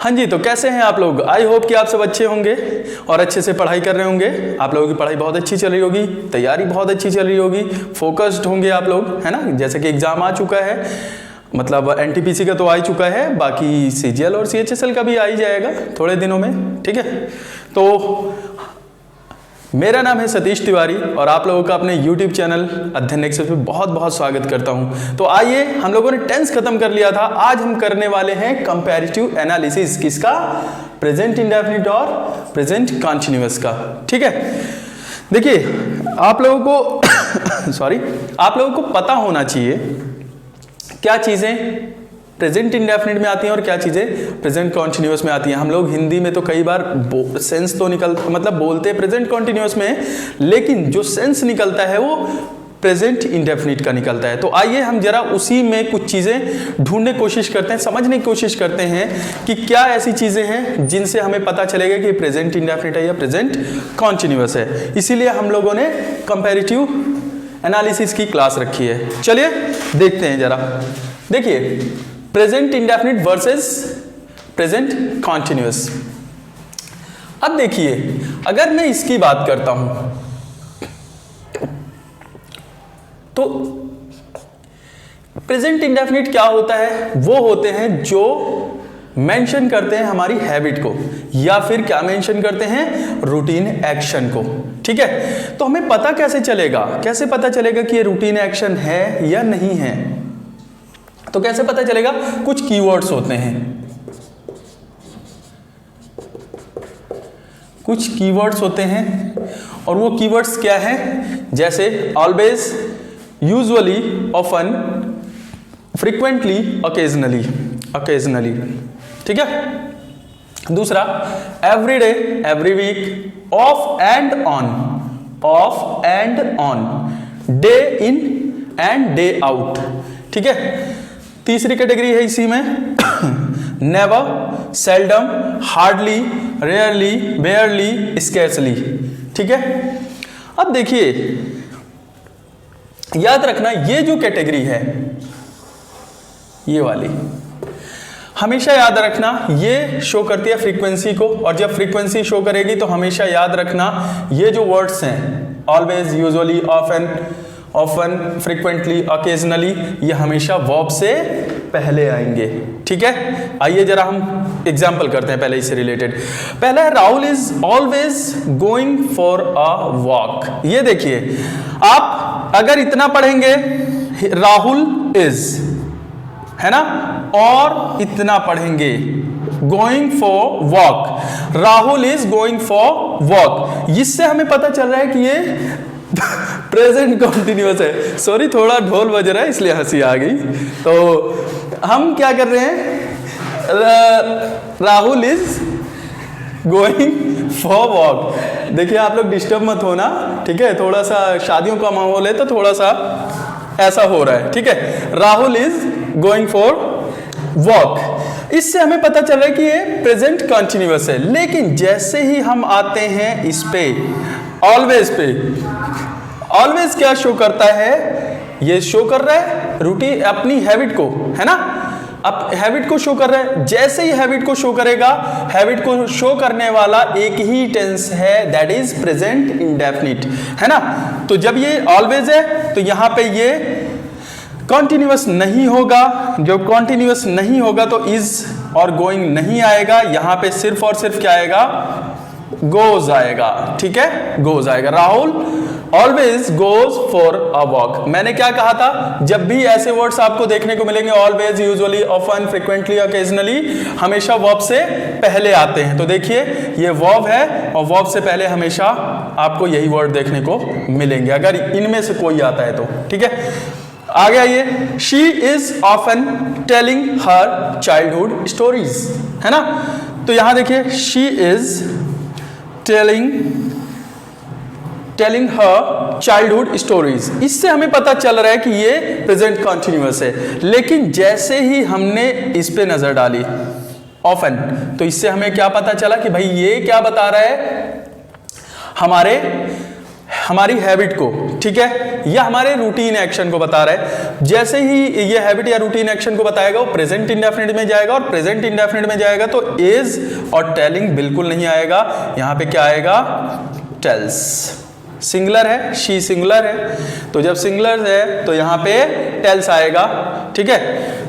हाँ जी, तो कैसे हैं आप लोग? आई होप कि आप सब अच्छे होंगे और अच्छे से पढ़ाई कर रहे होंगे। आप लोगों की पढ़ाई बहुत अच्छी चल रही होगी, तैयारी बहुत अच्छी चल रही होगी, फोकस्ड होंगे आप लोग, है ना। जैसे कि एग्जाम आ चुका है, मतलब एनटीपीसी का तो आ ही चुका है, बाकी सीजीएल और सीएचएसएल का भी आ ही जाएगा थोड़े दिनों में, ठीक है। तो मेरा नाम है सतीश तिवारी और आप लोगों का अपने YouTube चैनल अध्ययन नेक्सस में बहुत बहुत स्वागत करता हूं। तो आइए, हम लोगों ने टेंस खत्म कर लिया था, आज हम करने वाले हैं कंपैरेटिव एनालिसिस। किसका? प्रेजेंट इंडेफिनिट और प्रेजेंट कंटीन्यूअस का, ठीक है। देखिए, आप लोगों को आप लोगों को पता होना चाहिए क्या चीजें प्रेजेंट इंडेफिनिट में आती हैं और क्या चीजें प्रेजेंट कॉन्टिन्यूअस में आती हैं। हम लोग हिंदी में तो कई बार सेंस तो मतलब बोलते हैं प्रेजेंट कॉन्टिन्यूअस में, लेकिन जो सेंस निकलता है वो प्रेजेंट इंडेफिनिट का निकलता है। तो आइए हम जरा उसी में कुछ चीजें ढूंढने की कोशिश करते हैं, समझने की कोशिश करते हैं कि क्या ऐसी चीजें हैं जिनसे हमें पता चलेगा कि प्रेजेंट इंडेफिनिट है या प्रेजेंट कॉन्टिन्यूअस है। इसीलिए हम लोगों ने कंपैरेटिव एनालिसिस की क्लास रखी है। चलिए देखते हैं जरा। देखिए, present indefinite versus present continuous. अब देखिए, अगर मैं इसकी बात करता हूं तो प्रेजेंट इंडेफिनिट क्या होता है? वो होते हैं जो मेंशन करते हैं हमारी हैबिट को, या फिर क्या मेंशन करते हैं? रूटीन एक्शन को, ठीक है। तो हमें पता कैसे चलेगा कि ये रूटीन एक्शन है या नहीं है? तो कैसे पता चलेगा? कुछ कीवर्ड्स होते हैं, और वो कीवर्ड्स क्या हैं? जैसे always, usually, often, frequently, occasionally, ठीक है। दूसरा, everyday, every week, off and on, day in and day out, ठीक है। तीसरी कैटेगरी है इसी में never, seldom, hardly, rarely, barely, scarcely, ठीक है। अब देखिए, याद रखना, ये जो कैटेगरी है, ये वाली हमेशा याद रखना, ये शो करती है फ्रीक्वेंसी को, और जब फ्रीक्वेंसी शो करेगी तो हमेशा याद रखना ये जो वर्ड्स हैं always, usually, often, frequently, occasionally, ये हमेशा वर्ब से पहले आएंगे, ठीक है। आइए जरा हम एग्जाम्पल करते हैं पहले इससे रिलेटेड। पहला है Rahul is always going for a walk. ये देखिए, आप अगर इतना पढ़ेंगे राहुल इज, है ना, और इतना पढ़ेंगे going for walk, Rahul is going for walk, इससे हमें पता चल रहा है कि ये प्रेजेंट कॉन्टिन्यूअस है। सॉरी, थोड़ा ढोल बज रहा है इसलिए हंसी आ गई। तो हम क्या कर रहे हैं? Rahul is going for walk. देखिए, आप लोग डिस्टर्ब मत होना, ठीक है। थोड़ा सा शादियों का माहौल है तो थोड़ा सा ऐसा हो रहा है, ठीक है। Rahul is going for walk, इससे हमें पता चल रहा है कि ये प्रेजेंट कॉन्टिन्यूअस है। लेकिन जैसे ही हम आते हैं इस पे, ऑलवेज पे, ऑलवेज क्या शो करता है? ये शो कर रहा है रूटीन, अपनी हैबिट को, है ना, अब हैबिट को शो कर रहा है। जैसे ही हैबिट को शो करेगा, हैबिट को शो करने वाला एक ही टेंस है, दैट इज प्रेजेंट इंडेफिनिट, है ना। तो जब ये ऑलवेज है तो यहां पे ये कॉन्टिन्यूअस नहीं होगा। जो कॉन्टिन्यूअस नहीं होगा तो इज और गोइंग नहीं आएगा, यहां पे सिर्फ और सिर्फ क्या आएगा? गोज आएगा, ठीक है, गोज आएगा। Rahul always goes for a walk. मैंने क्या कहा था? जब भी ऐसे वर्ड्स आपको देखने को मिलेंगे, always, usually, often, frequently, occasionally, हमेशा वर्ब से पहले आते हैं। तो देखिए, ये वर्ब है और वर्ब से पहले हमेशा आपको यही वर्ड देखने को मिलेंगे, अगर इनमें से कोई आता है तो, ठीक है। आगे आइए, she is often telling her childhood stories, है ना। तो यहां देखिए, she is telling her childhood stories, इससे हमें पता चल रहा है कि ये प्रेजेंट कॉन्टिन्यूअस है। लेकिन जैसे ही हमने इस पे नजर डाली ऑफन, तो इससे हमें क्या पता चला कि भाई ये क्या बता रहा है? हमारी हैबिट को, ठीक है। यह हमारे रूटीन एक्शन को बता रहा है। जैसे ही ये हैबिट या रूटीन एक्शन को बताएगा वो प्रेजेंट इंडेफिनिट में जाएगा, और प्रेजेंट इंडेफिनिट में जाएगा तो इज और टेलिंग बिल्कुल नहीं आएगा। यहां पे क्या आएगा? टेल्स। सिंगुलर है, शी सिंगुलर है, तो जब सिंगुलर है तो यहां पे टेल्स आएगा, ठीक है,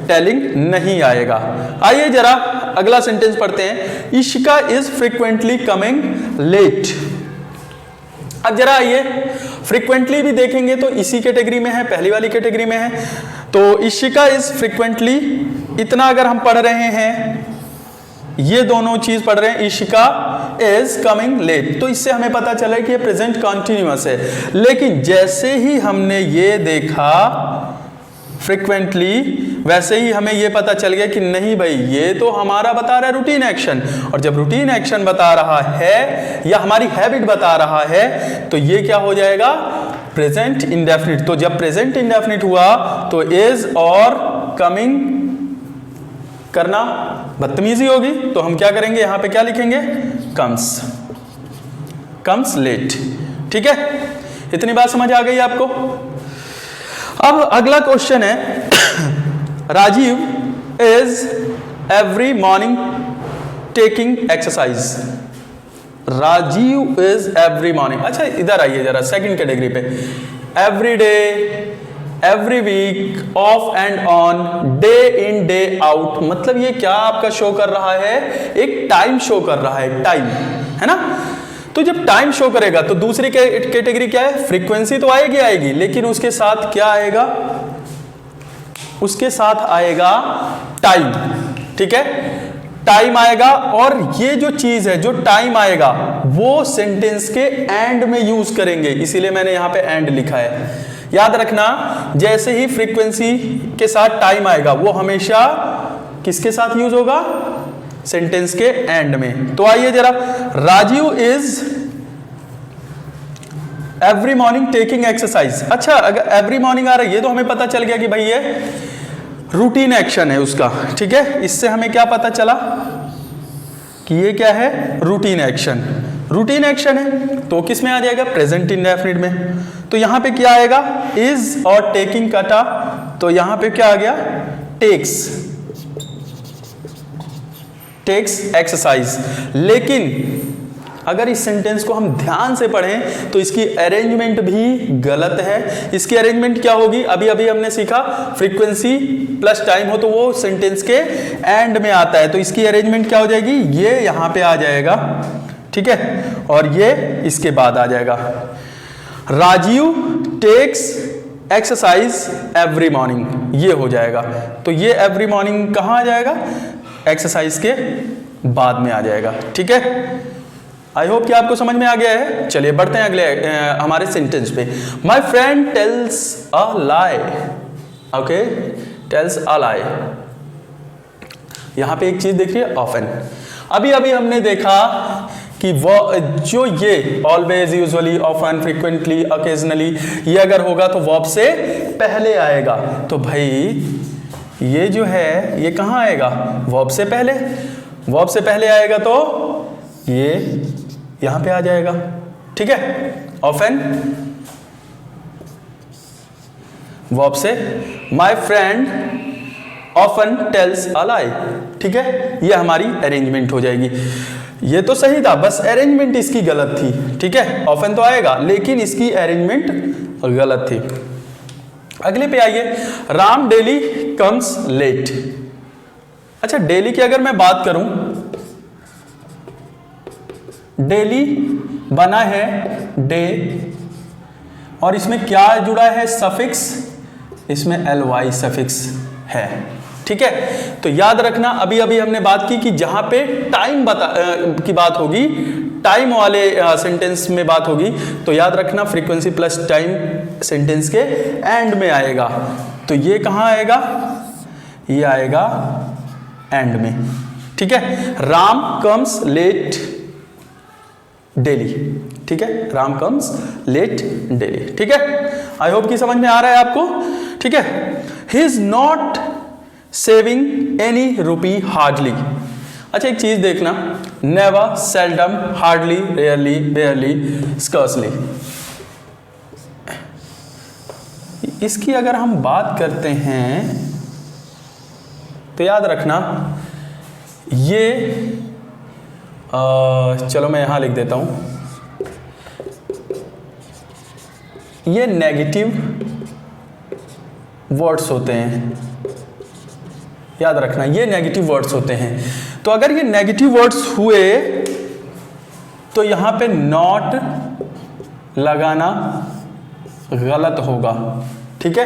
टेलिंग नहीं आएगा। आइए जरा अगला सेंटेंस पढ़ते हैं। Ishika is frequently coming late. अब जरा आइए फ्रीक्वेंटली भी देखेंगे तो इसी कैटेगरी में है, पहली वाली कैटेगरी में है। तो इशिका इज फ्रीक्वेंटली, इतना अगर हम पढ़ रहे हैं, ये दोनों चीज पढ़ रहे हैं, इशिका इज कमिंग लेट, तो इससे हमें पता चला कि ये प्रेजेंट कॉन्टिन्यूअस है। लेकिन जैसे ही हमने ये देखा फ्रीक्वेंटली, वैसे ही हमें ये पता चल गया कि नहीं भाई, ये तो हमारा बता रहा है रूटीन एक्शन, और जब रूटीन एक्शन बता रहा है या हमारी हैबिट बता रहा है तो ये क्या हो जाएगा? Present indefinite. तो जब प्रेजेंट इंडेफिनिट हुआ तो इज और कमिंग करना बदतमीजी होगी, तो हम क्या करेंगे? यहां पे क्या लिखेंगे? Comes, comes late. ठीक है, इतनी बात समझ आ गई आपको? अब अगला क्वेश्चन है, Rajeev is every morning taking exercise. Rajeev is every morning. अच्छा इधर आइए जरा सेकंड कैटेगरी पे। Every day, every week, off and on, day in day out, मतलब ये क्या आपका शो कर रहा है? एक टाइम शो कर रहा है, टाइम, है ना? तो जब टाइम शो करेगा तो दूसरी कैटेगरी क्या है? फ्रीक्वेंसी तो आएगी आएगी, लेकिन उसके साथ क्या आएगा? उसके साथ आएगा टाइम। ठीक है, टाइम आएगा, और ये जो चीज है, जो टाइम आएगा, वो सेंटेंस के एंड में यूज करेंगे, इसीलिए मैंने यहां पे एंड लिखा है। याद रखना, जैसे ही फ्रीक्वेंसी के साथ टाइम आएगा वो हमेशा किसके साथ यूज होगा? सेंटेंस के एंड में। तो आइए जरा, Rajeev is every morning taking exercise. अच्छा, अगर एवरी मॉर्निंग आ रहा है ये तो हमें पता चल गया कि भाई ये रूटीन एक्शन है उसका। ठीक है, इससे हमें क्या पता चला कि ये क्या है? Routine action. रूटीन एक्शन है तो किस में आ जाएगा? प्रेजेंट इंडेफिनिट में। तो यहां पे क्या आएगा? इज और टेकिंग कटा, तो यहां पे क्या आ गया? Takes, takes exercise. लेकिन अगर इस सेंटेंस को हम ध्यान से पढ़ें तो इसकी अरेंजमेंट भी गलत है। इसकी अरेंजमेंट क्या होगी? अभी अभी हमने सीखा, फ्रीक्वेंसी प्लस टाइम हो तो वो सेंटेंस के एंड में आता है, तो इसकी अरेंजमेंट क्या हो जाएगी? ये यहां पे आ जाएगा, ठीक है, और ये इसके बाद आ जाएगा। Rajeev takes exercise every morning, ये हो जाएगा। तो ये एवरी मॉर्निंग कहां आ जाएगा? एक्सरसाइज के बाद में आ जाएगा। ठीक है, आई होप कि आपको समझ में आ गया है। चलिए बढ़ते हैं अगले हमारे सेंटेंस पे। My friend tells a lie. Okay, tells a lie. यहां पे एक चीज देखिए, ऑफन। अभी अभी हमने देखा कि वो जो ये always, usually, often, frequently, occasionally, ये अगर होगा तो वर्ब से पहले आएगा। तो भाई ये जो है ये कहां आएगा? वर्ब से पहले। वर्ब से पहले आएगा तो ये यहां पे आ जाएगा। ठीक है, ऑफन वर्ब से। My friend often tells a lie. ठीक है, ये हमारी अरेंजमेंट हो जाएगी। ये तो सही था, बस अरेंजमेंट इसकी गलत थी। ठीक है, ऑफन तो आएगा लेकिन इसकी अरेंजमेंट गलत थी। अगले पे आइए, राम डेली कम्स लेट। अच्छा, डेली की अगर मैं बात करूं, डेली बना है डे, और इसमें क्या जुड़ा है? सफिक्स, इसमें ly सफिक्स है। ठीक है, तो याद रखना, अभी अभी हमने बात की कि जहां पे टाइम की बात होगी, टाइम वाले सेंटेंस में बात होगी, तो याद रखना फ्रीक्वेंसी प्लस टाइम सेंटेंस के एंड में आएगा। तो ये कहां आएगा? ये आएगा एंड में। ठीक है, राम कम्स लेट डेली। ठीक है, राम कम्स लेट डेली। ठीक है, आई होप कि समझ में आ रहा है आपको। ठीक है, he is not saving any rupee hardly. अच्छा, एक चीज देखना, never, seldom, hardly, rarely, barely, scarcely. इसकी अगर हम बात करते हैं तो याद रखना ये चलो मैं यहां लिख देता हूं, ये नेगेटिव वर्ड्स होते हैं। याद रखना ये नेगेटिव वर्ड्स होते हैं। तो अगर ये नेगेटिव वर्ड्स हुए तो यहां पे नॉट लगाना गलत होगा, ठीक है।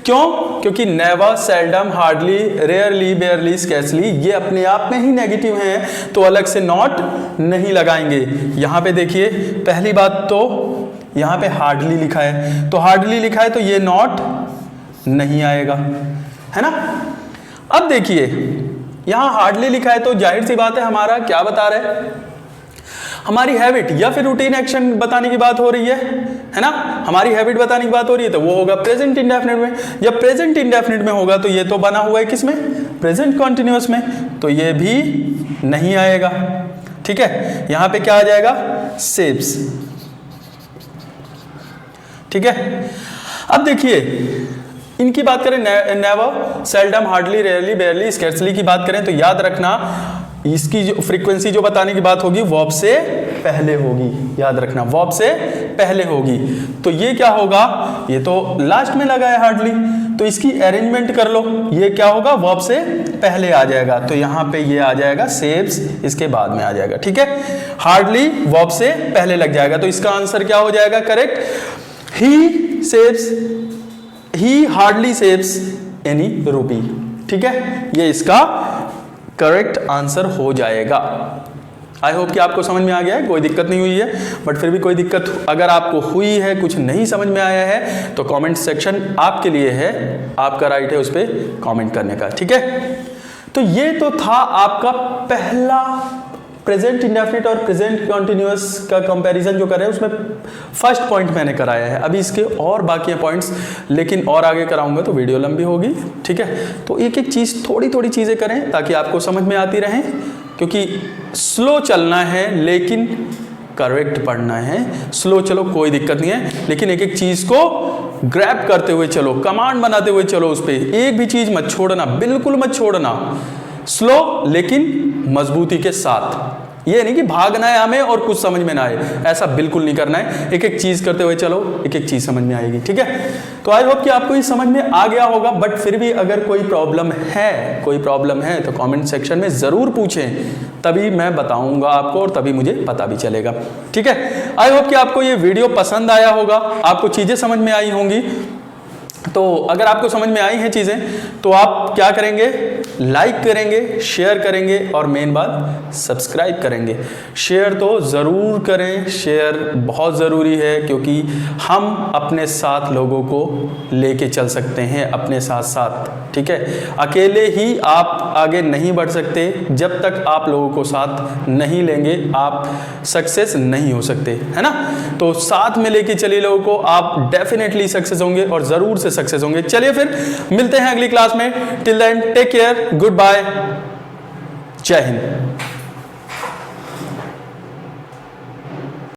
क्यों? क्योंकि never, seldom, hardly, rarely, barely, scarcely ये अपने आप में ही नेगेटिव हैं, तो अलग से नॉट नहीं लगाएंगे। यहां पे देखिए पहली बात तो यहां पे हार्डली लिखा है, तो हार्डली लिखा है तो ये नॉट नहीं आएगा, है ना। अब देखिए यहां हार्डली लिखा है तो जाहिर सी बात है हमारा क्या बता रहा है, हमारी हैबिट या फिर रूटीन एक्शन बताने की बात हो रही है ना। हमारी हैबिट बताने की बात हो रही है तो वो होगा प्रेजेंट इंडेफिनिट में। जब प्रेजेंट इंडेफिनिट में होगा तो ये तो बना हुआ है किसमें, प्रेजेंट कॉन्टिन्यूअस में, तो ये भी नहीं आएगा, ठीक है। यहां पे क्या आ जाएगा, सेव्स, ठीक है। अब देखिए इनकी बात करें, never, seldom, hardly, rarely, barely, scarcely की बात करें तो याद रखना इसकी जो फ्रीक्वेंसी जो बताने की बात होगी वर्ब से पहले होगी। याद रखना वर्ब से पहले होगी। तो ये क्या होगा, ये तो लास्ट में लगा है हार्डली, तो इसकी अरेंजमेंट कर लो, ये क्या होगा वर्ब से पहले आ जाएगा, तो यहां पे ये आ जाएगा सेव्स, इसके बाद में आ जाएगा, ठीक है। हार्डली वर्ब से पहले लग जाएगा, तो इसका आंसर क्या हो जाएगा करेक्ट, ही सेव्स, ही हार्डली सेव्स एनी रूपी, ठीक है। ये इसका करेक्ट आंसर हो जाएगा। आई होप कि आपको समझ में आ गया है, कोई दिक्कत नहीं हुई है। बट फिर भी कोई दिक्कत अगर आपको हुई है, कुछ नहीं समझ में आया है, तो कमेंट सेक्शन आपके लिए है, आपका राइट है उस पर कमेंट करने का, ठीक है। तो ये तो था आपका पहला प्रेजेंट इंडेफिनिट और प्रेजेंट कॉन्टिन्यूअस का कंपैरिजन जो कर रहे हैं उसमें फर्स्ट पॉइंट मैंने कराया है। अभी इसके और बाकी पॉइंट्स लेकिन और आगे कराऊंगा तो वीडियो लंबी होगी, ठीक है। तो एक एक चीज़ थोड़ी थोड़ी चीज़ें करें ताकि आपको समझ में आती रहें, क्योंकि स्लो चलना है लेकिन करेक्ट पढ़ना है। स्लो चलो कोई दिक्कत नहीं है, लेकिन एक एक चीज़ को ग्रैब करते हुए चलो, कमांड बनाते हुए चलो, उस पर एक भी चीज़ मत छोड़ना, बिल्कुल मत छोड़ना। स्लो लेकिन मजबूती के साथ, ये नहीं कि भागना है हमें और कुछ समझ में ना आए, ऐसा बिल्कुल नहीं करना है। एक एक चीज करते हुए चलो, एक एक चीज समझ में आएगी, ठीक है। तो आई होप कि आपको ये समझ में आ गया होगा। बट फिर भी अगर कोई प्रॉब्लम है तो कमेंट सेक्शन में जरूर पूछें, तभी मैं बताऊंगा आपको और तभी मुझे पता भी चलेगा, ठीक है। आई होप कि आपको ये वीडियो पसंद आया होगा, आपको चीजें समझ में आई होंगी। तो अगर आपको समझ में आई हैं चीज़ें तो आप क्या करेंगे, लाइक करेंगे, शेयर करेंगे और मेन बात सब्सक्राइब करेंगे। शेयर तो ज़रूर करें, शेयर बहुत ज़रूरी है, क्योंकि हम अपने साथ लोगों को लेके चल सकते हैं अपने साथ साथ, ठीक है। अकेले ही आप आगे नहीं बढ़ सकते, जब तक आप लोगों को साथ नहीं लेंगे आप सक्सेस नहीं हो सकते, है ना। तो साथ में लेके चलिए लोगों को, आप डेफिनेटली सक्सेस होंगे और ज़रूर से सक्सेस होंगे। चलिए फिर मिलते हैं अगली क्लास में। Till then take care, good bye, जय हिंद।